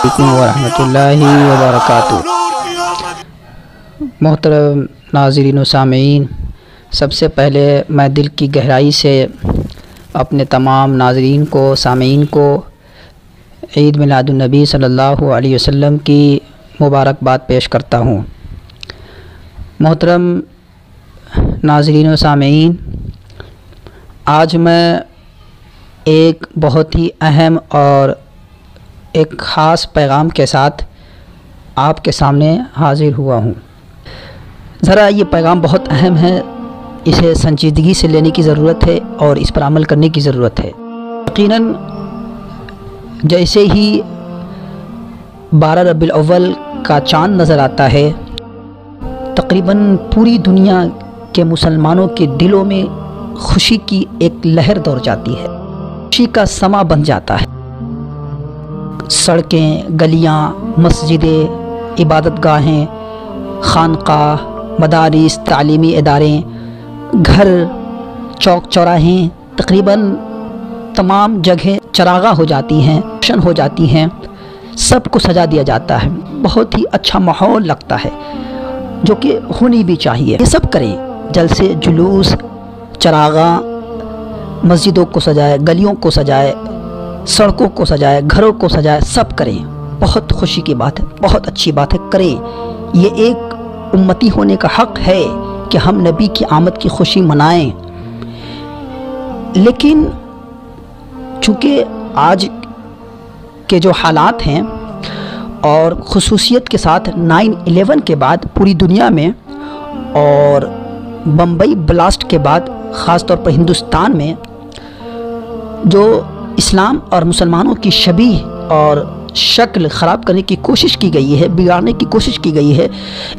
علیکم ورحمۃ اللہ وبرکاتہ۔ محترم ناظرین و سامعین، سب سے پہلے میں دل کی گہرائی سے اپنے تمام ناظرین کو، سامعین کو عید میلاد النبی صلی اللہ علیہ وسلم کی مبارکباد پیش کرتا ہوں۔ محترم ناظرین و سامعین، آج میں ایک بہت ہی اہم اور ایک خاص پیغام کے ساتھ آپ کے سامنے حاضر ہوا ہوں۔ ذرا یہ پیغام بہت اہم ہے، اسے سنجیدگی سے لینے کی ضرورت ہے اور اس پر عمل کرنے کی ضرورت ہے۔ یقیناً جیسے ہی 12 ربیع الاول کا چاند نظر آتا ہے، تقریباً پوری دنیا کے مسلمانوں کے دلوں میں خوشی کی ایک لہر دوڑ جاتی ہے، خوشی کا سما بن جاتا ہے۔ سڑکیں، گلیاں، مسجدیں، عبادت گاہیں، خانقاہ، مدارس، تعلیمی ادارے، گھر، چوک چوراہے، تقریباً تمام جگہیں چراغاں ہو جاتی ہیں، روشن ہو جاتی ہیں، سب کو سجا دیا جاتا ہے۔ بہت ہی اچھا ماحول لگتا ہے، جو کہ ہونی بھی چاہیے۔ یہ سب کریں، جلسے، جلوس، چراغاں، مسجدوں کو سجائے، گلیوں کو سجائے، سڑکوں کو سجائے، گھروں کو سجائے، سب کریں۔ بہت خوشی کی بات ہے، بہت اچھی بات ہے، کریں۔ یہ ایک امتی ہونے کا حق ہے کہ ہم نبی کی آمد کی خوشی منائیں۔ لیکن چونکہ آج کے جو حالات ہیں اور خصوصیت کے ساتھ 9/11 کے بعد پوری دنیا میں اور بمبئی بلاسٹ کے بعد خاص طور پر ہندوستان میں جو اسلام اور مسلمانوں کی شبیہ اور شکل خراب کرنے کی کوشش کی گئی ہے، بگاڑنے کی کوشش کی گئی ہے،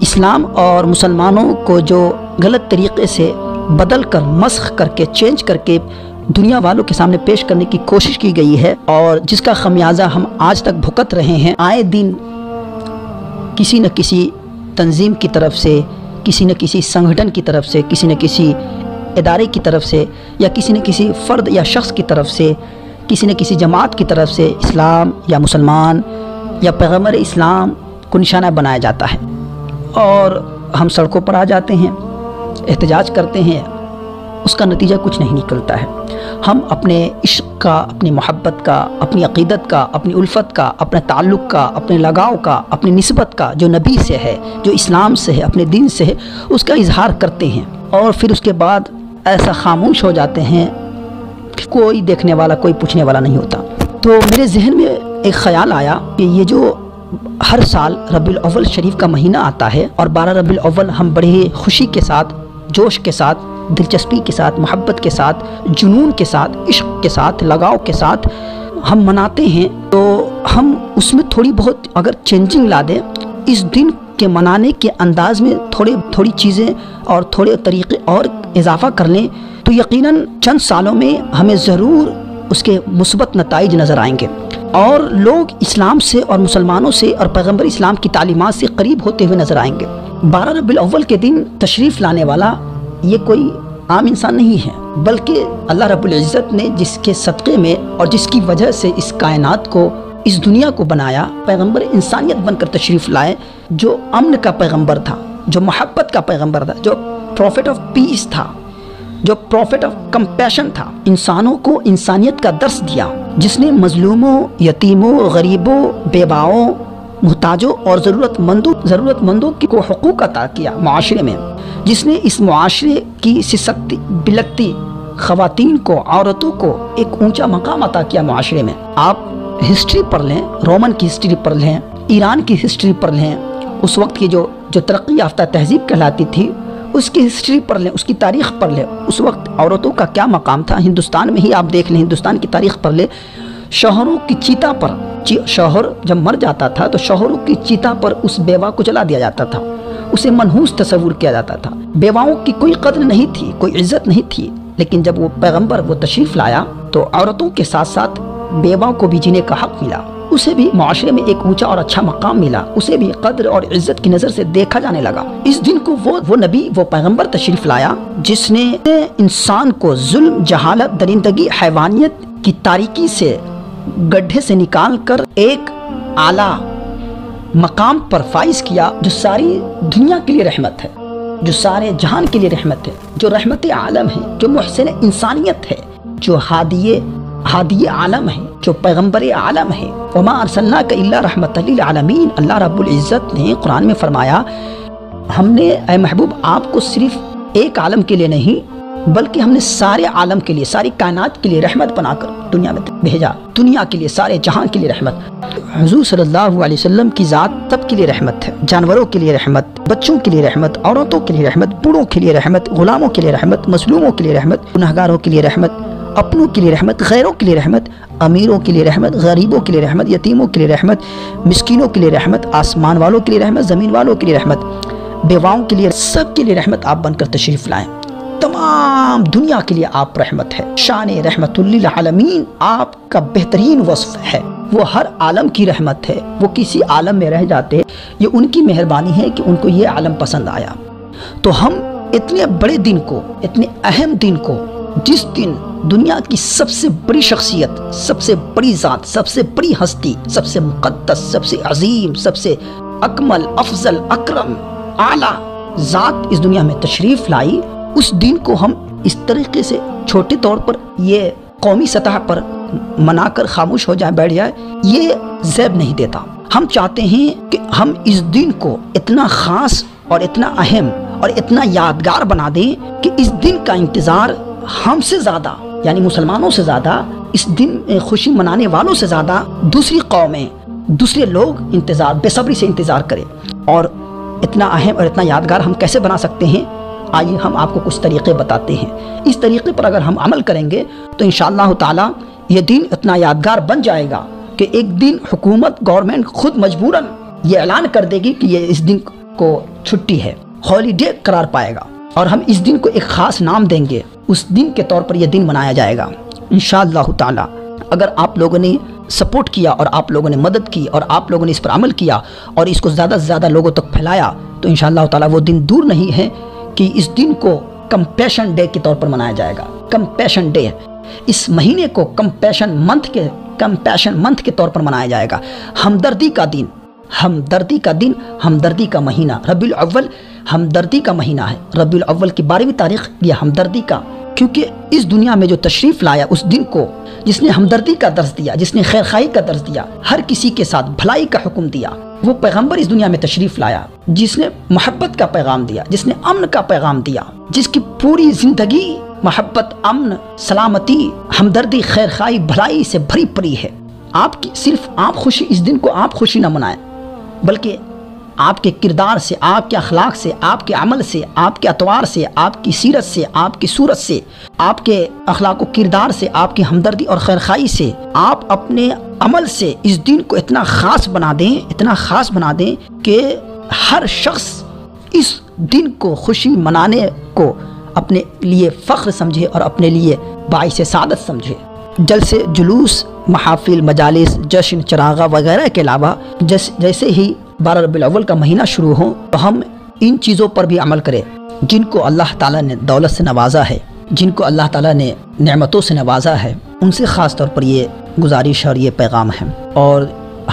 اسلام اور مسلمانوں کو جو غلط طریقے سے بدل کر، مسخ کر کے، چینج کر کے دنیا والوں کے سامنے پیش کرنے کی کوشش کی گئی ہے، اور جس کا خمیازہ ہم آج تک بھگت رہے ہیں۔ آئے دن کسی نہ کسی تنظیم کی طرف سے، کسی نہ کسی سنگھٹن کی طرف سے، کسی نہ کسی ادارے کی طرف سے، یا کسی نہ کسی فرد یا شخص کی طرف سے، کسی نہ کسی جماعت کی طرف سے اسلام یا مسلمان یا پیغمبر اسلام کو نشانہ بنایا جاتا ہے، اور ہم سڑکوں پر آ جاتے ہیں، احتجاج کرتے ہیں، اس کا نتیجہ کچھ نہیں نکلتا ہے۔ ہم اپنے عشق کا، اپنی محبت کا، اپنی عقیدت کا، اپنی الفت کا، اپنے تعلق کا، اپنے لگاؤ کا، اپنی نسبت کا، جو نبی سے ہے، جو اسلام سے ہے، اپنے دین سے ہے، اس کا اظہار کرتے ہیں، اور پھر اس کے بعد ایسا خاموش ہو جاتے ہیں کہ کوئی دیکھنے والا، کوئی پوچھنے والا نہیں ہوتا۔ تو میرے ذہن میں ایک خیال آیا کہ یہ جو ہر سال ربیع الاول شریف کا مہینہ آتا ہے، اور 12 ربیع الاول ہم بڑے خوشی کے ساتھ، جوش کے ساتھ، دلچسپی کے ساتھ، محبت کے ساتھ، جنون کے ساتھ، عشق کے ساتھ، لگاؤ کے ساتھ ہم مناتے ہیں، تو ہم اس میں تھوڑی بہت اگر چینجنگ لا دیں، اس دن کے منانے کے انداز میں تھوڑی چیزیں اور تھوڑے طریقے اور اضافہ کر لیں، تو یقیناً چند سالوں میں ہمیں ضرور اس کے مثبت نتائج نظر آئیں گے، اور لوگ اسلام سے اور مسلمانوں سے اور پیغمبر اسلام کی تعلیمات سے قریب ہوتے ہوئے نظر آئیں گے۔ 12 ربیع الاول کے دن تشریف لانے والا یہ کوئی عام انسان نہیں ہے، بلکہ اللہ رب العزت نے جس کے صدقے میں اور جس کی وجہ سے اس کائنات کو، اس دنیا کو بنایا، پیغمبر انسانیت بن کر تشریف لائے، جو امن کا پیغمبر تھا، جو محبت کا پیغمبر تھا، جو پروفٹ آف پیس تھا، جو پروفٹ آف کمپیشن تھا، انسانوں کو انسانیت کا درس دیا، جس نے مظلوموں، یتیموں، غریبوں، بیواؤں، محتاجوں اور ضرورت مندوں کو حقوق عطا کیا معاشرے میں، جس نے اس معاشرے کی سسکتی بلکتی خواتین کو، عورتوں کو ایک اونچا مقام عطا کیا معاشرے میں۔ آپ ہسٹری پڑھ لیں، رومن کی ہسٹری پڑھ لیں، ایران کی ہسٹری پڑھ لیں، اس وقت کی جو ترقی یافتہ تہذیب کہلاتی تھی، اس کی ہسٹری پڑھ لیں، اس کی تاریخ پڑھ لیں، اس وقت عورتوں کا کیا مقام تھا۔ ہندوستان میں ہی آپ دیکھ لیں، ہندوستان کی تاریخ پڑھ لیں، شوہروں کی چیتا پر، شوہر جب مر جاتا تھا تو شوہروں کی چیتا پر اس بیوہ کو جلا دیا جاتا تھا، اسے منحوس تصور کیا جاتا تھا، بیواؤں کی کوئی قدر نہیں تھی، کوئی عزت نہیں تھی۔ لیکن جب وہ پیغمبر وہ تشریف لایا تو عورتوں کے ساتھ ساتھ بیواؤں کو بھی جینے کا حق ملا، اسے بھی معاشرے میں ایک اونچا اور اچھا مقام ملا، اسے بھی قدر اور عزت کی نظر سے دیکھا جانے لگا۔ اس دن کو وہ نبی، وہ پیغمبر تشریف لایا جس نے انسان کو ظلم، جہالت، درندگی، حیوانیت کی تاریکی سے، گڈھے سے نکال کر ایک اعلیٰ مقام پر فائز کیا، جو ساری دنیا کے لیے رحمت ہے، جو سارے جہان کے لیے رحمت ہے، جو رحمت عالم ہے، جو محسن انسانیت ہے، جو ہادی عالم ہے، جو پیغمبر عالم ہے۔ وما ارسلناک الا رحمۃ للعالمین، اللہ رب العزت نے قرآن میں فرمایا ہم نے اے محبوب آپ کو صرف ایک عالم کے لیے نہیں بلکہ ہم نے سارے عالم کے لیے، ساری کائنات کے لیے رحمت بنا کر دنیا میں بھیجا، دنیا کے لیے، سارے جہاں کے لیے رحمت۔ حضور صلی اللہ علیہ وسلم کی ذات سب کے لیے رحمت ہے، جانوروں کے لیے رحمت، بچوں کے لیے رحمت، عورتوں کے لیے رحمت، بوڑھوں کے لیے رحمت، غلاموں کے لیے رحمت، مظلوموں کے لیے رحمت، گنہگاروں کے لیے رحمت، اپنوں کے لیے رحمت، غیروں کے لیے رحمت، امیروں کے لیے رحمت، غریبوں کے لیے رحمت، یتیموں کے لیے رحمت، مسکینوں کے لیے رحمت، آسمان والوں کے لیے رحمت، زمین والوں کے لیے رحمت، بیواؤں کے لیے، سب کے لیے رحمت آپ بن کر تشریف لائیں۔ تمام دنیا کے لیے آپ رحمت ہے، شان رحمت للعالمین آپ کا بہترین وصف ہے۔ وہ ہر عالم کی رحمت ہے، وہ کسی عالم میں رہ جاتے، یہ ان کی مہربانی ہے کہ ان کو یہ عالم پسند آیا۔ تو ہم اتنے بڑے دن کو، اتنے اہم دن کو، جس دن دنیا کی سب سے بڑی شخصیت، سب سے بڑی ذات، سب سے بڑی ہستی، سب سے مقدس، سب سے عظیم، سب سے اکمل، افضل، اکرم، اعلیٰ ذات اس دنیا میں تشریف لائی، اس دن کو ہم اس طریقے سے چھوٹے طور پر یہ قومی سطح پر منا کر خاموش ہو جائے، بیٹھ جائے، یہ زیب نہیں دیتا۔ ہم چاہتے ہیں کہ ہم اس دن کو اتنا خاص اور اتنا اہم اور اتنا یادگار بنا دیں کہ اس دن کا انتظار ہم سے زیادہ، یعنی مسلمانوں سے زیادہ، اس دن خوشی منانے والوں سے زیادہ دوسری قومیں، دوسرے لوگ انتظار، بے صبری سے انتظار کریں۔ اور اتنا اہم اور اتنا یادگار ہم کیسے بنا سکتے ہیں؟ آئیے ہم آپ کو کچھ طریقے بتاتے ہیں۔ اس طریقے پر اگر ہم عمل کریں گے تو انشاءاللہ تعالی یہ دن اتنا یادگار بن جائے گا کہ ایک دن حکومت، گورنمنٹ خود مجبوراً یہ اعلان کر دے گی کہ یہ اس دن کو چھٹی ہے، ہالیڈے قرار پائے گا، اور ہم اس دن کو ایک خاص نام دیں گے، اس دن کے طور پر یہ دن منایا جائے گا انشاءاللہ تعالی۔ اگر آپ لوگوں نے سپورٹ کیا اور آپ لوگوں نے مدد کی اور آپ لوگوں نے اس پر عمل کیا اور اس کو زیادہ سے زیادہ لوگوں تک پھیلایا تو انشاءاللہ تعالی وہ دن دور نہیں ہے کہ اس دن کو کمپیشن ڈے کے طور پر منایا جائے گا۔ کمپیشن ڈے، اس مہینے کو کمپیشن منتھ کے طور پر منایا جائے گا۔ ہمدردی کا دن، ہمدردی کا دن، ہمدردی کا مہینہ، ربیع الاول ہمدردی کا مہینہ ہے۔ ربیع الاول کی 12ویں تاریخ یہ ہمدردی کا، کیونکہ اس دنیا میں جو تشریف لایا اس دن کو، جس نے ہمدردی کا درس دیا، جس نے خیرخواہی کا درس دیا، ہر کسی کے ساتھ بھلائی کا حکم دیا، وہ پیغمبر اس دنیا میں تشریف لایا جس نے محبت کا پیغام دیا، جس نے امن کا پیغام دیا، جس کی پوری زندگی محبت، امن، سلامتی، ہمدردی، خیرخواہی، بھلائی سے بھری پڑی ہے۔ آپ کی صرف آپ خوشی، اس دن کو آپ خوشی نہ منائیں بلکہ آپ کے کردار سے، آپ کے اخلاق سے، آپ کے عمل سے، آپ کے اطوار سے، آپ کی سیرت سے، آپ کی صورت سے، آپ کے اخلاق و کردار سے، آپ کی ہمدردی اور خیرخواہی سے، آپ اپنے عمل سے اس دن کو اتنا خاص بنا دیں، اتنا خاص بنا دیں کہ ہر شخص اس دن کو خوشی منانے کو اپنے لیے فخر سمجھے اور اپنے لیے باعث سعادت سمجھے۔ جلسے، جلوس، محافل، مجالس، جشن، چراغاں وغیرہ کے علاوہ جیسے ہی 12 ربیع الاول کا مہینہ شروع ہو تو ہم ان چیزوں پر بھی عمل کریں جن کو اللہ تعالیٰ نے دولت سے نوازا ہے، جن کو اللہ تعالیٰ نے نعمتوں سے نوازا ہے، ان سے خاص طور پر یہ گزارش اور یہ پیغام ہے۔ اور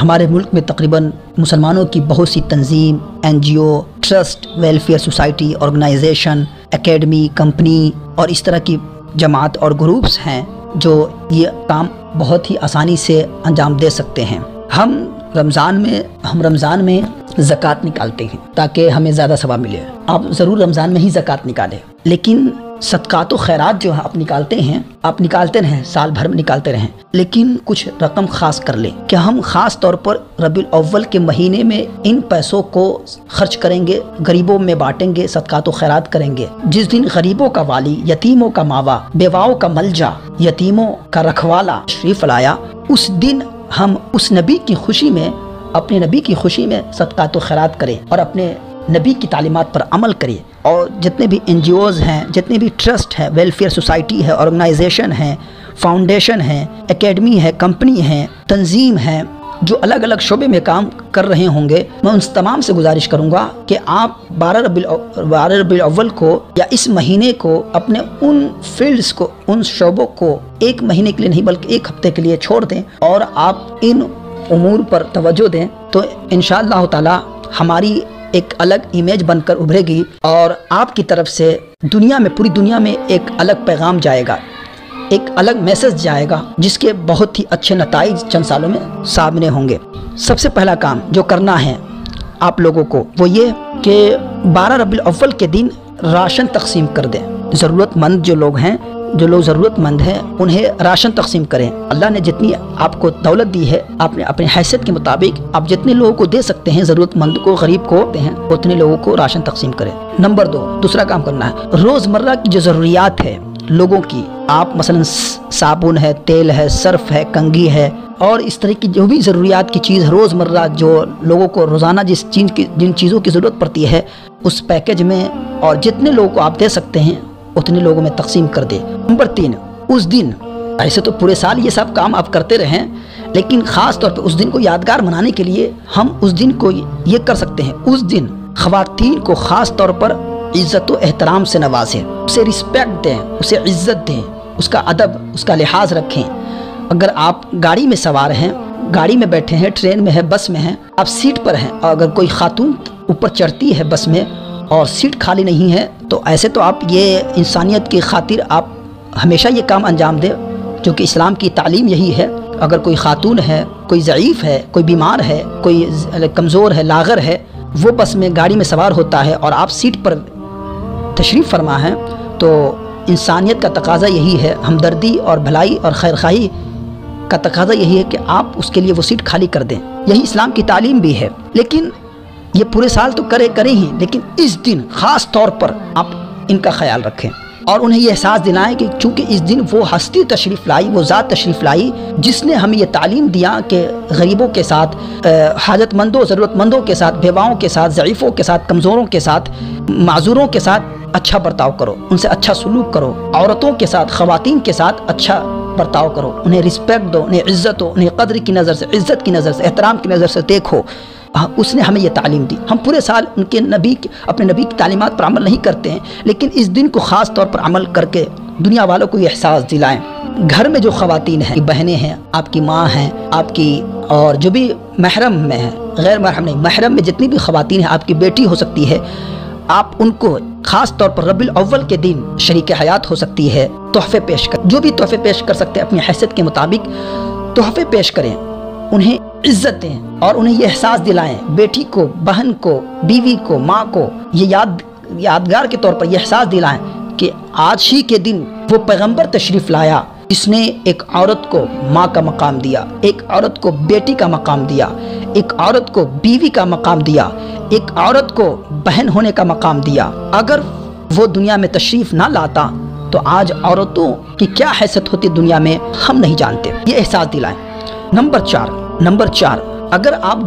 ہمارے ملک میں تقریباً مسلمانوں کی بہت سی تنظیم، NGO، trust, welfare society, organisation, academy, company اور اس طرح کی جماعت اور گروپس ہیں جو یہ کام بہت ہی آسانی سے انجام دے سکتے ہیں۔ ہم رمضان میں زکوٰۃ نکالتے ہیں تاکہ ہمیں زیادہ ثواب ملے۔ آپ ضرور رمضان میں ہی زکوٰۃ نکالیں، لیکن صدقات و خیرات جو آپ نکالتے رہیں، سال بھر میں نکالتے رہیں، لیکن کچھ رقم خاص کر لیں کہ ہم خاص طور پر ربیع الاول کے مہینے میں ان پیسوں کو خرچ کریں گے، غریبوں میں بانٹیں گے، صدقات و خیرات کریں گے۔ جس دن غریبوں کا والی، یتیموں کا ماوا، بیواؤں کا ملجا، یتیموں کا رکھوالا تشریف لایا، اس دن ہم اس نبی کی خوشی میں، اپنے نبی کی خوشی میں صدقات و خیرات کریں اور اپنے نبی کی تعلیمات پر عمل کریں۔ اور جتنے بھی NGOs ہیں، جتنے بھی ٹرسٹ ہیں، ویلفیئر سوسائٹی ہے، آرگنائزیشن ہیں، فاؤنڈیشن ہیں، اکیڈمی ہے، کمپنی ہیں، تنظیم ہیں، جو الگ الگ شعبے میں کام کر رہے ہوں گے، میں ان تمام سے گزارش کروں گا کہ آپ 12 ربیع الاول کو یا اس مہینے کو اپنے ان فیلڈز کو، ان شعبوں کو ایک مہینے کے لیے نہیں بلکہ ایک ہفتے کے لیے چھوڑ دیں اور آپ امور پر توجہ دیں تو انشاءاللہ تعالی ہماری ایک الگ امیج بن کر ابھرے گی، اور آپ کی طرف سے دنیا میں، پوری دنیا میں ایک الگ پیغام جائے گا، ایک الگ میسج جائے گا، جس کے بہت ہی اچھے نتائج چند سالوں میں سامنے ہوں گے۔ سب سے پہلا کام جو کرنا ہے آپ لوگوں کو وہ یہ کہ 12 ربیع الاول کے دن راشن تقسیم کر دیں۔ ضرورت مند جو لوگ ہیں، جو لوگ ضرورت مند ہیں، انہیں راشن تقسیم کریں۔ اللہ نے جتنی آپ کو دولت دی ہے، آپ نے اپنی حیثیت کے مطابق آپ جتنے لوگوں کو دے سکتے ہیں، ضرورت مند کو، غریب کو دیں، اتنے لوگوں کو راشن تقسیم کریں۔ نمبر 2، دوسرا کام کرنا ہے، روزمرہ کی جو ضروریات ہے لوگوں کی، آپ مثلا صابن ہے، تیل ہے، سرف ہے، کنگھی ہے، اور اس طرح کی جو بھی ضروریات کی چیز روزمرہ جو لوگوں کو روزانہ جن چیزوں کی ضرورت پڑتی ہے، اس پیکج میں اور جتنے لوگوں کو آپ دے سکتے ہیں اتنے لوگوں میں تقسیم کر دے۔ نمبر 3، اس دن، ایسے تو پورے سال یہ سب کام آپ کرتے رہیں، لیکن خاص طور پہ اس دن کو یادگار منانے کے لیے ہم اس دن کو یہ کر سکتے ہیں، اس دن خواتین کو خاص طور پر عزت و احترام سے نوازیں، اسے رسپیکٹ دیں، اسے عزت دیں، اس کا ادب، اس کا لحاظ رکھیں۔ اگر آپ گاڑی میں سوار ہیں، گاڑی میں بیٹھے ہیں، ٹرین میں ہیں، بس میں ہیں، آپ سیٹ پر ہیں، اور اگر کوئی خاتون اوپر چڑھتی ہے بس میں اور سیٹ خالی نہیں ہے، تو ایسے تو آپ یہ انسانیت کی خاطر آپ ہمیشہ یہ کام انجام دیں، جو کہ اسلام کی تعلیم یہی ہے۔ اگر کوئی خاتون ہے، کوئی ضعیف ہے، کوئی بیمار ہے، کوئی کمزور ہے، لاغر ہے، وہ بس میں، گاڑی میں سوار ہوتا ہے اور آپ سیٹ پر تشریف فرما ہیں، تو انسانیت کا تقاضا یہی ہے، ہمدردی اور بھلائی اور خیرخواہی کا تقاضا یہی ہے کہ آپ اس کے لیے وہ سیٹ خالی کر دیں۔ یہی اسلام کی تعلیم بھی ہے۔ لیکن یہ پورے سال تو کریں ہی، لیکن اس دن خاص طور پر آپ ان کا خیال رکھیں اور انہیں یہ احساس دلائیں کہ چونکہ اس دن وہ ہستی تشریف لائی، وہ ذات تشریف لائی جس نے ہمیں یہ تعلیم دیا کہ غریبوں کے ساتھ، حاجت مندوں، ضرورت مندوں کے ساتھ، بیواؤں کے ساتھ، ضعیفوں کے ساتھ، کمزوروں کے ساتھ، معذوروں کے ساتھ اچھا برتاؤ کرو، ان سے اچھا سلوک کرو، عورتوں کے ساتھ، خواتین کے ساتھ اچھا برتاؤ کرو، انہیں رسپیکٹ دو، انہیں عزت دو، انہیں قدر کی نظر سے، عزت کی نظر سے، احترام کی نظر سے دیکھو۔ اس نے ہمیں یہ تعلیم دی۔ ہم پورے سال ان کے اپنے نبی کی تعلیمات پر عمل نہیں کرتے ہیں، لیکن اس دن کو خاص طور پر عمل کر کے دنیا والوں کو یہ احساس دلائیں۔ گھر میں جو خواتین ہیں، بہنیں ہیں، آپ کی ماں ہیں، آپ کی، اور جو بھی محرم میں ہیں، غیر محرم نہیں، محرم میں جتنی بھی خواتین ہیں، آپ کی بیٹی ہو سکتی ہے، آپ ان کو خاص طور پر ربیع الاول کے دن شریک حیات ہو سکتی ہے، تحفے پیش کر، جو بھی تحفے پیش کر سکتے ہیں اپنی حیثیت کے مطابق تحفے پیش کریں، انہیں عزت دیں اور انہیں یہ احساس دلائیں، بیٹی کو، بہن کو، بیوی کو، ماں کو یہ یادگار کے طور پر یہ احساس دلائیں کہ آج ہی کے دن وہ پیغمبر تشریف لایا جس نے ایک عورت کو ماں کا مقام دیا، ایک عورت کو بیٹی کا مقام دیا، ایک عورت کو بیوی کا مقام دیا، ایک عورت کو بہن ہونے کا مقام دیا۔ اگر وہ دنیا میں تشریف نہ لاتا تو آج عورتوں کی کیا حیثیت ہوتی دنیا میں ہم نہیں جانتے۔ یہ احساس دلائیں۔ نمبر 4، اگر آپ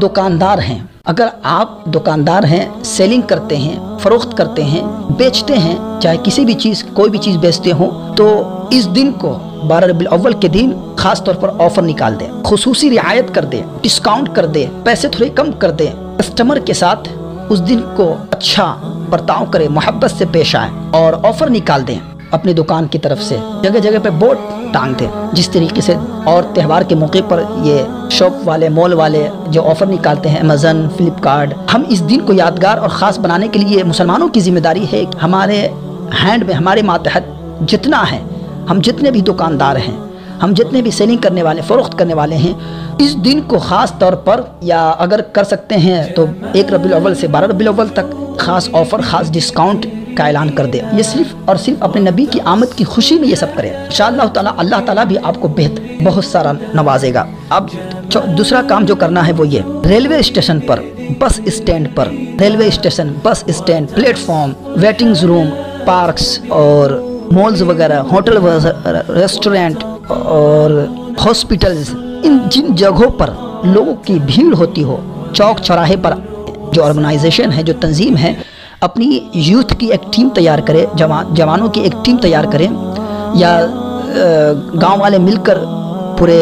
دکاندار ہیں، سیلنگ کرتے ہیں، فروخت کرتے ہیں، بیچتے ہیں، چاہے کسی بھی چیز، کوئی بھی چیز بیچتے ہوں، تو اس دن کو 12 ربیع الاول کے دن خاص طور پر آفر نکال دیں، خصوصی رعایت کر دیں، ڈسکاؤنٹ کر دیں، پیسے تھوڑے کم کر دیں، کسٹمر کے ساتھ اس دن کو اچھا برتاؤ کریں، محبت سے پیش آئیں اور آفر نکال دیں اپنی دکان کی طرف سے، جگہ جگہ پہ بورڈ ٹانگ دیں۔ جس طریقے سے اور تہوار کے موقع پر یہ شاپ والے، مال والے جو آفر نکالتے ہیں، امیزن، فلپکارٹ، ہم اس دن کو یادگار اور خاص بنانے کے لیے مسلمانوں کی ذمہ داری ہے کہ ہمارے ہینڈ میں، ہمارے ماتحت جتنا ہے، ہم جتنے بھی دکاندار ہیں، ہم جتنے بھی سیلنگ کرنے والے، فروخت کرنے والے ہیں، اس دن کو خاص طور پر، یا اگر کر سکتے ہیں تو 1 ربیع الاول سے 12 ربیع الاول تک خاص آفر، خاص ڈسکاؤنٹ کا اعلان کر دے۔ یہ صرف اور صرف اپنے نبی کی آمد کی خوشی میں یہ سب کرے۔ انشاءاللہ تعالی اللہ تعالیٰ بھی آپ کو بہت سارا نوازے گا۔ اب دوسرا کام جو کرنا ہے وہ یہ، ریلوے اسٹیشن پر، بس اسٹینڈ پر، railway station, bus stand, platform, waitings room, parks اور مالز وغیرہ، ہوٹل، ریسٹورینٹ اور ہاسپٹلز، ان جن جگہوں پر لوگوں کی بھیڑ ہوتی ہو، چوک چوراہے پر جو آرگنائزیشن ہے، جو تنظیم ہے، اپنی یوتھ کی ایک ٹیم تیار کرے، جوانوں کی ایک ٹیم تیار کریں، یا گاؤں والے مل کر، پورے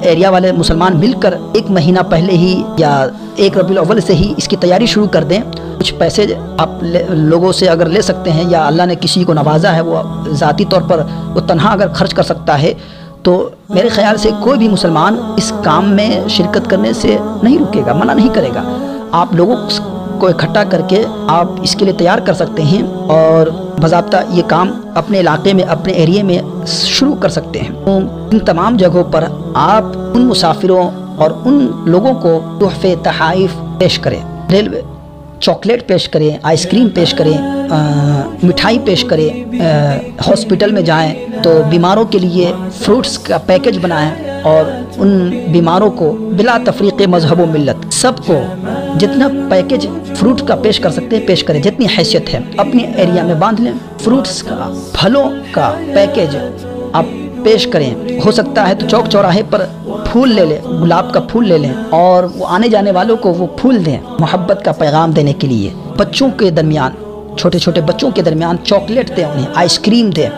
ایریا والے مسلمان مل کر 1 مہینہ پہلے ہی یا 1 ربیع الاول سے ہی اس کی تیاری شروع کر دیں۔ کچھ پیسے آپ لوگوں سے اگر لے سکتے ہیں، یا اللہ نے کسی کو نوازا ہے وہ ذاتی طور پر وہ تنہا اگر خرچ کر سکتا ہے تو میرے خیال سے کوئی بھی مسلمان اس کام میں شرکت کرنے سے نہیں رکے گا، منع نہیں کرے گا۔ آپ لوگوں کو اکٹھا کر کے آپ اس کے لیے تیار کر سکتے ہیں اور باضابطہ یہ کام اپنے علاقے میں، اپنے ایریے میں شروع کر سکتے ہیں۔ ان تمام جگہوں پر آپ ان مسافروں اور ان لوگوں کو تحفے تحائف پیش کریں، ریلوے چاکلیٹ پیش کریں، آئس کریم پیش کریں، مٹھائی پیش کریں، ہاسپٹل میں جائیں تو بیماروں کے لیے فروٹس کا پیکج بنائیں اور ان بیماروں کو بلا تفریق مذہب و ملت سب کو جتنا پیکج فروٹ کا پیش کر سکتے ہیں پیش کریں، جتنی حیثیت ہے اپنے ایریا میں باندھ لیں۔ فروٹس کا، پھلوں کا پیکج آپ پیش کریں۔ ہو سکتا ہے تو چوک چوراہے پر پھول لے لیں، گلاب کا پھول لے لیں اور وہ آنے جانے والوں کو وہ پھول دیں، محبت کا پیغام دینے کے لیے۔ بچوں کے درمیان، چھوٹے چھوٹے بچوں کے درمیان چاکلیٹ دیں، انہیں آئس کریم دیں،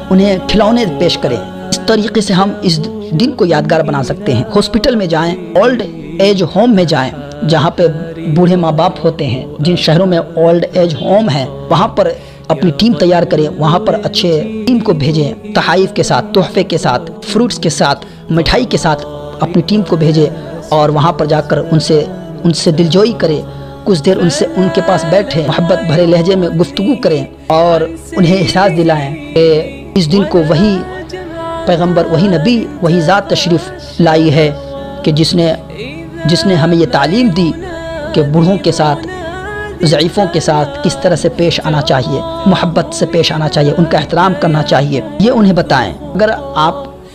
انہیں کھلونے پیش کریں۔ اس طریقے سے ہم اس دن کو یادگار بنا سکتے ہیں۔ ہاسپٹل میں جائیں، اولڈ ایج ہوم میں جائیں، جہاں پہ بوڑھے ماں باپ ہوتے ہیں، جن شہروں میں اولڈ ایج ہوم ہے، وہاں پر اپنی ٹیم تیار کریں، وہاں پر اچھے ٹیم کو بھیجیں، تحائف کے ساتھ، تحفے کے ساتھ، فروٹس کے ساتھ، مٹھائی کے ساتھ اپنی ٹیم کو بھیجیں اور وہاں پر جا کر ان سے دلجوئی کریں، کچھ دیر ان کے پاس بیٹھیں، محبت بھرے لہجے میں گفتگو کریں اور انہیں احساس دلائیں کہ اس دن کو وہی پیغمبر، وہی نبی، وہی ذات تشریف لائی ہے کہ جس نے ہمیں یہ تعلیم دی کہ بوڑھوں کے ساتھ، ضعیفوں کے ساتھ کس طرح سے پیش آنا چاہیے، محبت سے پیش آنا چاہیے، ان کا احترام کرنا چاہیے، یہ انہیں بتائیں۔ اگر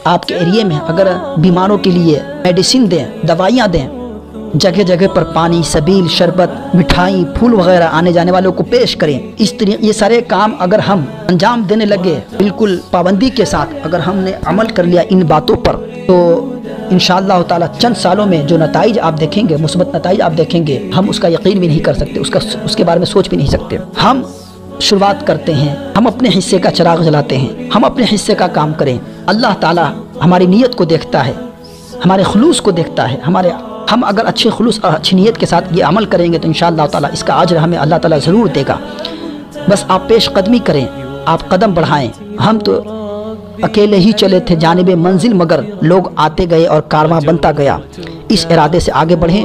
آپ کے ایریے میں اگر بیماروں کے لیے میڈیسن دیں، دوائیاں دیں، جگہ جگہ پر پانی، سبیل، شربت، مٹھائی، پھول وغیرہ آنے جانے والوں کو پیش کریں۔ اس طریقے یہ سارے کام اگر ہم انجام دینے لگے بالکل پابندی کے ساتھ، اگر ہم نے عمل کر لیا ان باتوں پر، تو انشاءاللہ تعالی چند سالوں میں جو نتائج آپ دیکھیں گے، مثبت نتائج آپ دیکھیں گے، ہم اس کا یقین بھی نہیں کر سکتے، اس کے بارے میں سوچ بھی نہیں سکتے۔ ہم شروعات کرتے ہیں، ہم اپنے حصے کا چراغ جلاتے ہیں، ہم اپنے حصے کا کام کریں۔ اللہ تعالیٰ ہماری نیت کو دیکھتا ہے، ہمارے خلوص کو دیکھتا ہے۔ ہم اگر اچھے خلوص اور اچھی نیت کے ساتھ یہ عمل کریں گے تو انشاءاللہ تعالیٰ اس کا اجر ہمیں اللہ تعالیٰ ضرور دے گا۔ بس آپ پیش قدمی کریں، آپ قدم بڑھائیں۔ ہم تو اکیلے ہی چلے تھے جانب منزل، مگر لوگ آتے گئے اور کارواں بنتا گیا۔ اس ارادے سے آگے بڑھیں،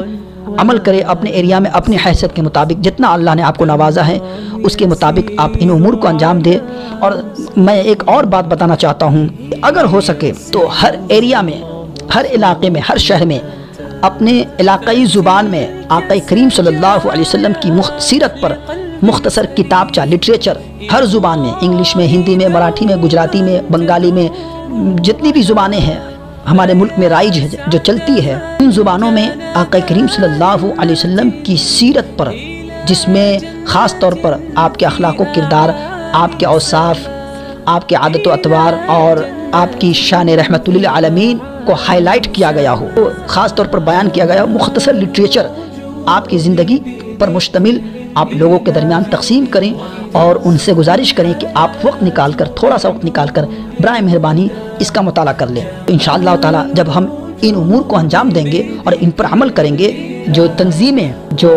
عمل کریں اپنے ایریا میں اپنی حیثیت کے مطابق، جتنا اللہ نے آپ کو نوازا ہے اس کے مطابق آپ ان امور کو انجام دیں۔ اور میں ایک اور بات بتانا چاہتا ہوں، اگر ہو سکے تو ہر ایریا میں، ہر علاقے میں، ہر شہر میں اپنے علاقائی زبان میں آقا کریم صلی اللہ علیہ وسلم کی سیرت پر مختصر کتابچہ، لٹریچر، ہر زبان میں، انگلش میں، ہندی میں، مراٹھی میں، گجراتی میں، بنگالی میں، جتنی بھی زبانیں ہیں ہمارے ملک میں رائج ہے، جو چلتی ہے، ان زبانوں میں آقا کریم صلی اللہ علیہ وسلم کی سیرت پر، جس میں خاص طور پر آپ کے اخلاق و کردار، آپ کے اوصاف، آپ کے عادت و اطوار اور آپ کی شان رحمت للعالمین کو ہائی لائٹ کیا گیا ہو، خاص طور پر بیان کیا گیا ہو، مختصر لٹریچر آپ کی زندگی پر مشتمل آپ لوگوں کے درمیان تقسیم کریں اور ان سے گزارش کریں کہ آپ وقت نکال کر، تھوڑا سا وقت نکال کر برائے مہربانی اس کا مطالعہ کر لیں۔ انشاءاللہ تعالی جب ہم ان امور کو انجام دیں گے اور ان پر عمل کریں گے، جو تنظیمیں، جو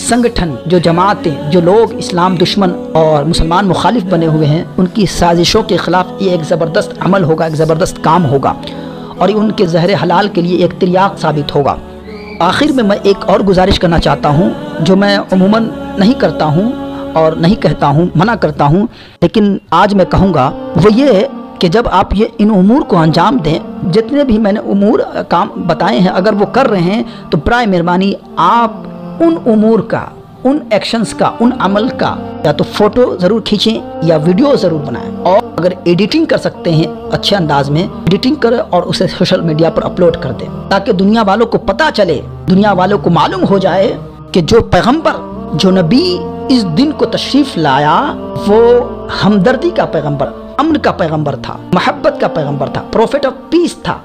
سنگٹھن، جو جماعتیں، جو لوگ اسلام دشمن اور مسلمان مخالف بنے ہوئے ہیں، ان کی سازشوں کے خلاف یہ ایک زبردست عمل ہوگا، ایک زبردست کام ہوگا اور ان کے زہر حلال کے لیے ایک تریاق ثابت ہوگا۔ آخر میں میں ایک اور گزارش کرنا چاہتا ہوں، جو میں عموماً نہیں کرتا ہوں اور نہیں کہتا ہوں، منع کرتا ہوں، لیکن آج میں کہوں گا، وہ یہ ہے کہ جب آپ یہ ان امور کو انجام دیں، جتنے بھی میں نے امور کام بتائے ہیں، اگر وہ کر رہے ہیں تو برائے مہربانی آپ ان امور کا، ان ایکشنز کا، ان عمل کا یا تو فوٹو ضرور کھینچیں یا ویڈیو ضرور بنائیں، اور اگر ایڈیٹنگ کر سکتے ہیں اچھے انداز میں ایڈیٹنگ کریں اور اسے سوشل میڈیا پر اپلوڈ کر دیں، تاکہ دنیا والوں کو پتہ چلے، دنیا والوں کو معلوم ہو جائے کہ جو پیغمبر، جو نبی اس دن کو تشریف لایا، وہ ہمدردی کا پیغمبر، امن کا پیغمبر تھا، محبت کا پیغمبر تھا، پروفٹ آف پیس تھا،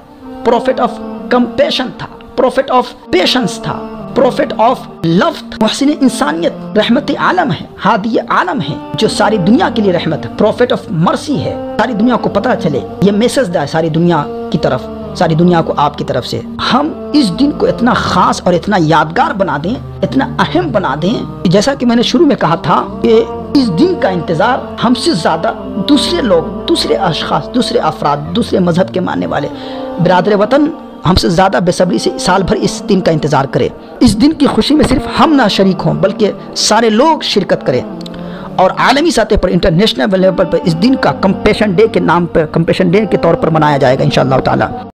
پروفٹ آف کمپیشن تھا، پروفٹ آف پیشنس تھا، پروفٹ آف لو، محسن انسانیت، رحمت عالم ہے، ہادی عالم ہے، جو ساری دنیا کے لیے رحمت ہے، پروفٹ آف مرسی ہے، ساری دنیا کو پتہ چلے، یہ میسج دے ساری دنیا کی طرف، ساری دنیا کو آپ کی طرف سے۔ ہم اس دن کو اتنا خاص اور اتنا یادگار بنا دیں، اتنا اہم بنا دیں، جیسا کہ میں نے شروع میں کہا تھا کہ اس دن کا انتظار ہم سے زیادہ دوسرے لوگ، دوسرے اشخاص، دوسرے افراد، دوسرے مذہب کے ماننے والے برادر وطن ہم سے زیادہ بے صبری سے سال بھر اس دن کا انتظار کرے۔ اس دن کی خوشی میں صرف ہم نہ شریک ہوں بلکہ سارے لوگ شرکت کریں، اور عالمی سطح پر انٹرنیشنل لیول پر اس دن کا کمپیشن ڈے کے نام پر، کمپیشن ڈے کے طور پر منایا جائے گا انشاءاللہ تعالی۔